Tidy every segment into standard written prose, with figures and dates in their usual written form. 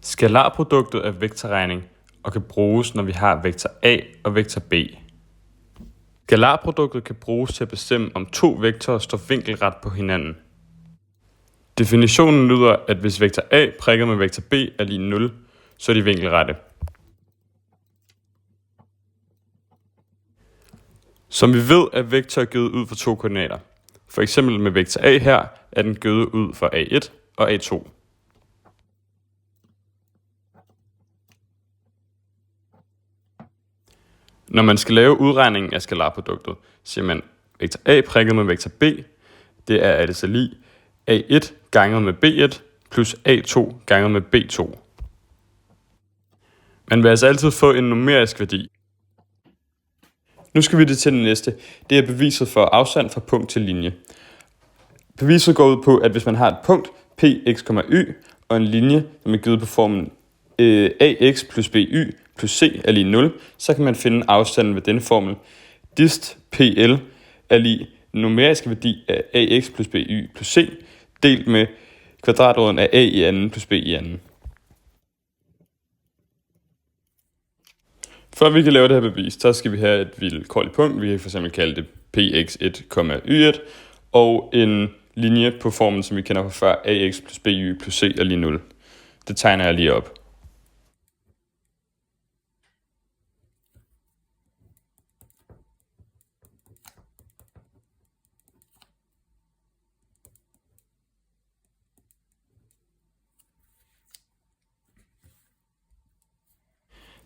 Skalarproduktet er vektorregning og kan bruges, når vi har vektor A og vektor B. Skalarproduktet kan bruges til at bestemme, om to vektorer står vinkelret på hinanden. Definitionen lyder, at hvis vektor A prikket med vektor B er lig 0, så er de vinkelrette. Som vi ved, er vektor givet ud for to koordinater. For eksempel med vektor A her er den givet ud for A1 og A2. Når man skal lave udregningen af skalarproduktet, siger man vektor A prikket med vektor B, det er altså lig A1 ganget med B1 plus A2 ganget med B2. Man vil altså altid få en numerisk værdi. Nu skal vi til det næste. Det er beviset for afstand fra punkt til linje. Beviset går ud på, at hvis man har et punkt, p, x, y, og en linje, som er givet på formen ax plus by plus c er lige 0, så kan man finde afstanden ved denne formel. Dist pl er lige den numeriske værdi af ax plus by plus c, delt med kvadratroden af a i anden plus b i anden. For at vi kan lave det her bevis, så skal vi have et vilkårligt punkt. Vi kan fx kalde det px1, y1, og en linje på formen, som vi kender fra før, ax plus by plus c er lige 0. Det tegner jeg lige op.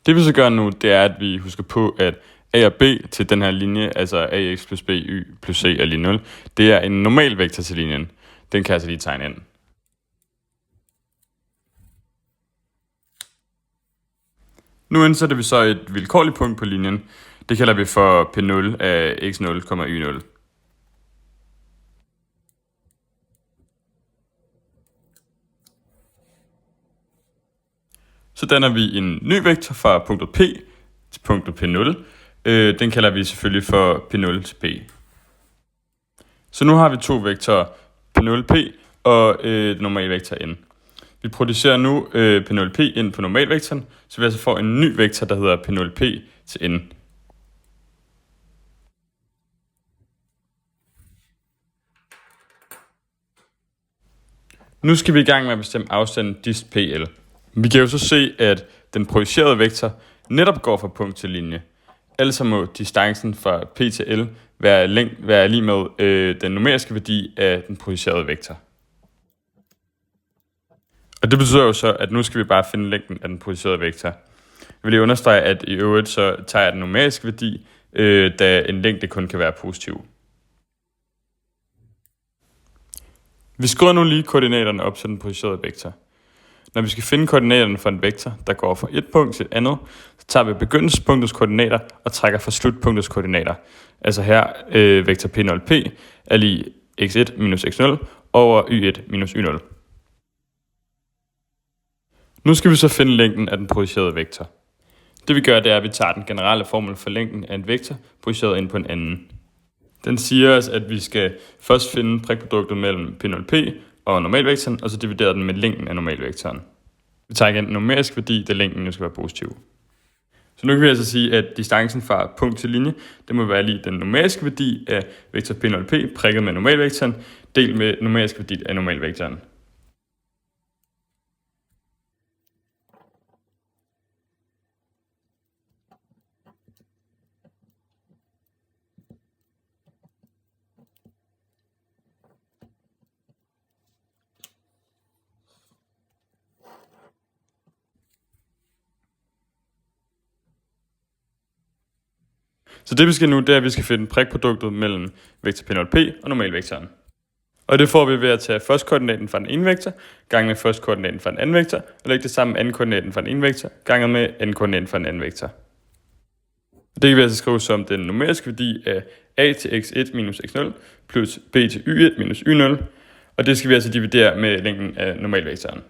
Det vi så gør nu, det er, at vi husker på, at a og b til den her linje, altså ax plus by plus c er lige 0, det er en normal vektor til linjen. Den kan jeg altså lige tegne ind. Nu indsætter vi så et vilkårligt punkt på linjen. Det kalder vi for P0 af x0, y0. Så danner vi en ny vektor fra punktet P til punktet P0. Den kalder vi selvfølgelig for P0 til P. Så nu har vi to vektorer, P0P og normal vektor n. Vi producerer nu P0P ind på normalvektoren, så vi altså får en ny vektor, der hedder P0P til n. Nu skal vi i gang med at bestemme afstanden dist PL. Vi kan jo så se, at den projicerede vektor netop går fra punkt til linje. Altså må distancen fra P til L være lig med den numeriske værdi af den projicerede vektor. Og det betyder jo så, at nu skal vi bare finde længden af den projicerede vektor. Jeg vil lige understrege, at i øvrigt så tager jeg den numeriske værdi, da en længde kun kan være positiv. Vi skriver nu lige koordinaterne op til den projicerede vektor. Når vi skal finde koordinaterne for en vektor, der går fra et punkt til et andet, så tager vi begyndelsespunktets koordinater og trækker fra slutpunktets koordinater. Altså her vektor P0P er lige x1 minus x0 over y1 minus y0. Nu skal vi så finde længden af den projicerede vektor. Det vi gør, det er, at vi tager den generelle formel for længden af en vektor projiceret ind på en anden. Den siger os, at vi skal først finde prikproduktet mellem P0P og normalvektoren, og så dividere den med længden af normalvektoren. Vi tager igen den numeriske værdi, da længden nu skal være positiv. Så nu kan vi altså sige, at distancen fra punkt til linje, det må være lige den numeriske værdi af vektor P0P prikket med normalvektoren, delt med numerisk værdi af normalvektoren. Så det vi skal nu, det er, at vi skal finde prikproduktet mellem vektor P0P og normalvektoren. Og det får vi ved at tage førstkoordinaten fra den ene vektor, gange med førstkoordinaten fra den anden vektor, og lægge det sammen med andenkoordinaten fra den ene vektor, gange med andenkoordinaten fra den anden vektor. Det kan vi altså skrive som den numeriske værdi af a til x1 minus x0 plus b til y1 minus y0, og det skal vi altså dividere med længden af normalvektoren.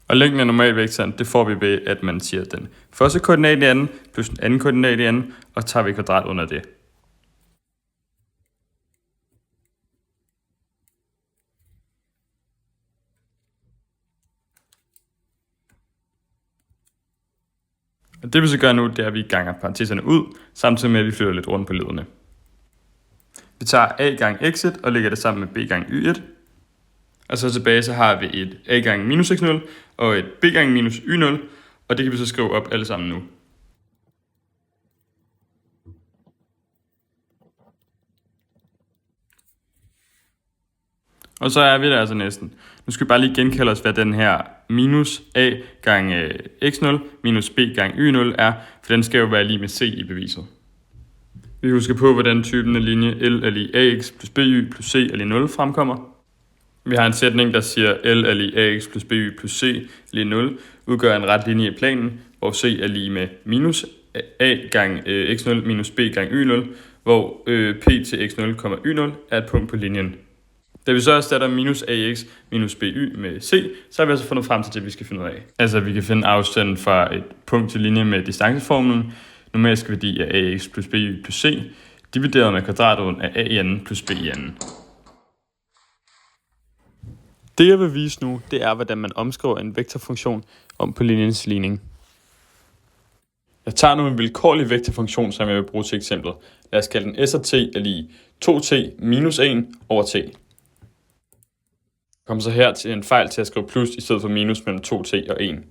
Og længden af normalvektoren, det får vi ved, at man siger den første koordinat i anden plus den anden koordinat i anden, og tager vi kvadrat under det. Og det vi så gør nu, det er, at vi ganger parenteserne ud, samtidig med at vi flytter lidt rundt på ledene. Vi tager a gange x1 og lægger det sammen med b gange y1. Og så tilbage så har vi et a gange minus x0 og et b gange minus y0, og det kan vi så skrive op alle sammen nu. Og så er vi der altså næsten. Nu skal vi bare lige genkalde os, hvad den her minus a gange x0 minus b gange y0 er, for den skal jo være lige med c i beviset. Vi husker på, hvordan typen af linje L er lig ax plus by plus c er lig 0 fremkommer. Vi har en sætning, der siger L er lig ax plus by plus c er lig 0, udgør en ret linje i planen, hvor c er lig med minus a gange x0 minus b gange y0, hvor p til x0, y0 er et punkt på linjen. Da vi så erstatter minus ax minus by med c, så har vi altså fundet frem til det, vi skal finde ud af. Altså, vi kan finde afstanden fra et punkt til linje med distanceformlen, numerisk værdi af ax plus by plus c, divideret med kvadratroden af a i anden plus b i anden. Det jeg vil vise nu, det er, hvordan man omskriver en vektorfunktion om på linjens ligning. Jeg tager nu en vilkårlig vektorfunktion, som jeg vil bruge til eksemplet. Lad os kalde den s og t er lig 2t minus 1 over t. Kom så her til en fejl til at skrive plus i stedet for minus mellem 2t og 1.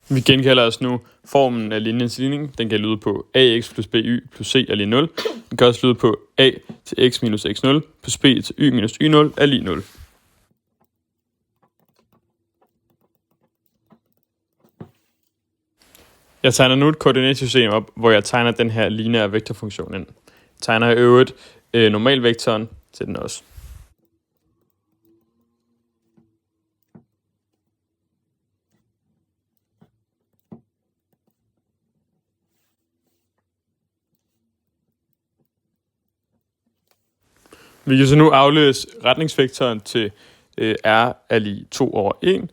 Vi genkalder os nu formen af linjens ligning. Den kan lyde på ax plus by plus c er lig 0. Den kan også lyde på a til x minus x0 plus b til y minus y0 er lig 0. Jeg tegner nu et koordinatsystem op, hvor jeg tegner den her lineære vektorfunktion ind. Jeg tegner i øvrigt normalvektoren til den også. Vi kan så nu aflæse retningsvektoren til r er lig 2 over 1,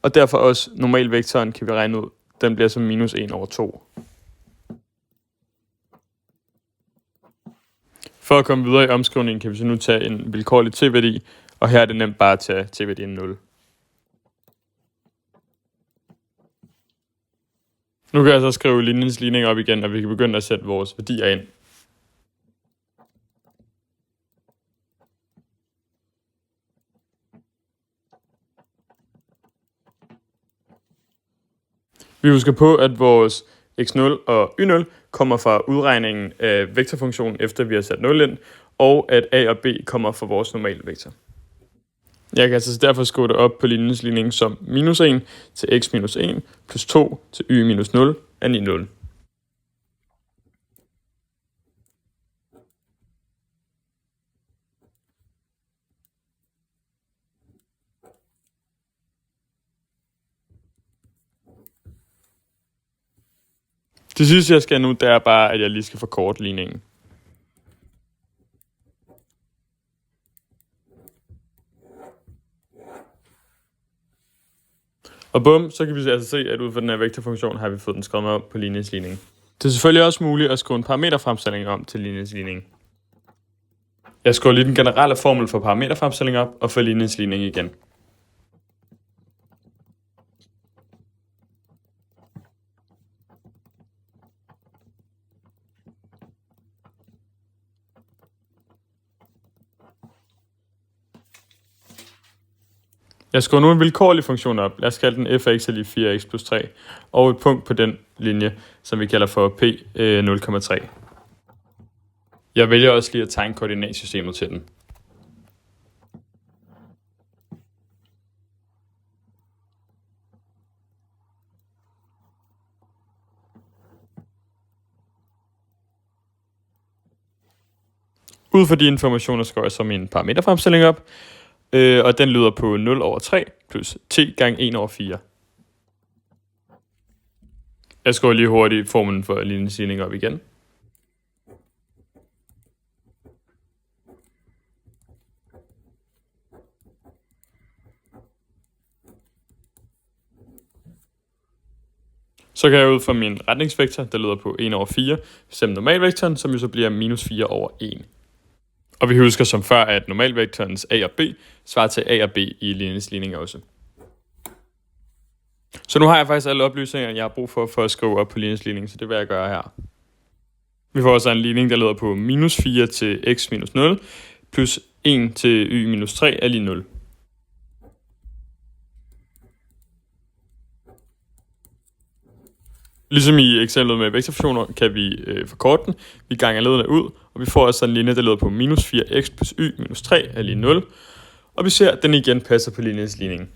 og derfor også normalvektoren kan vi regne ud. Den bliver som minus 1 over 2. For at komme videre i omskrivningen kan vi så nu tage en vilkårlig t-værdi, og her er det nemt bare at tage t-værdien 0. Nu kan jeg så skrive linjens ligning op igen, og vi kan begynde at sætte vores værdier ind. Vi husker på, at vores x0 og y0 kommer fra udregningen af vektorfunktionen, efter vi har sat 0 ind, og at a og b kommer fra vores normale vektor. Jeg kan altså derfor skrive det op på linjens ligning som minus 1 til x minus 1 plus 2 til y minus 0 er lig 0. Det sidste jeg skal nu, det er bare, at jeg lige skal forkorte ligningen. Og bum, så kan vi altså se, at ud fra den her vektorfunktion har vi fået den skrevet op på linjens ligning. Det er selvfølgelig også muligt at skrive en parameterfremstilling om til linjens ligning. Jeg skriver lige den generelle formel for parameterfremstilling op og for linjens ligning igen. Jeg skriver nu en vilkårlig funktion op. Lad os kalde den f af x er lig 4x plus 3, og et punkt på den linje, som vi kalder for p 0,3. Jeg vælger også lige at tegne koordinatsystemet til den. Ud fra de informationer skriver jeg så min parameterfremstilling op, og den lyder på 0 over 3 plus t gange 1 over 4. Jeg skriver lige hurtigt formlen for linjens ligning op igen. Så kan jeg ud fra min retningsvektor, der lyder på 1 over 4, bestemme normalvektoren, som jo så bliver minus 4 over 1. Og vi husker som før, at normalvektorens a og b svarer til a og b i linjens ligning også. Så Så nu har jeg faktisk alle oplysninger, jeg har brug for at skrive op på ligningsligningen, så det vil jeg gøre her. Vi får også en ligning, der leder på minus 4 til x minus 0, plus 1 til y minus 3 er lige 0. Ligesom i eksemplet med vektorfunktioner, kan vi forkorte den. Vi ganger lederne ud, og vi får altså en linje, der leder på minus 4x plus y minus 3 er lige 0. Og vi ser, at den igen passer på ligningsligningen.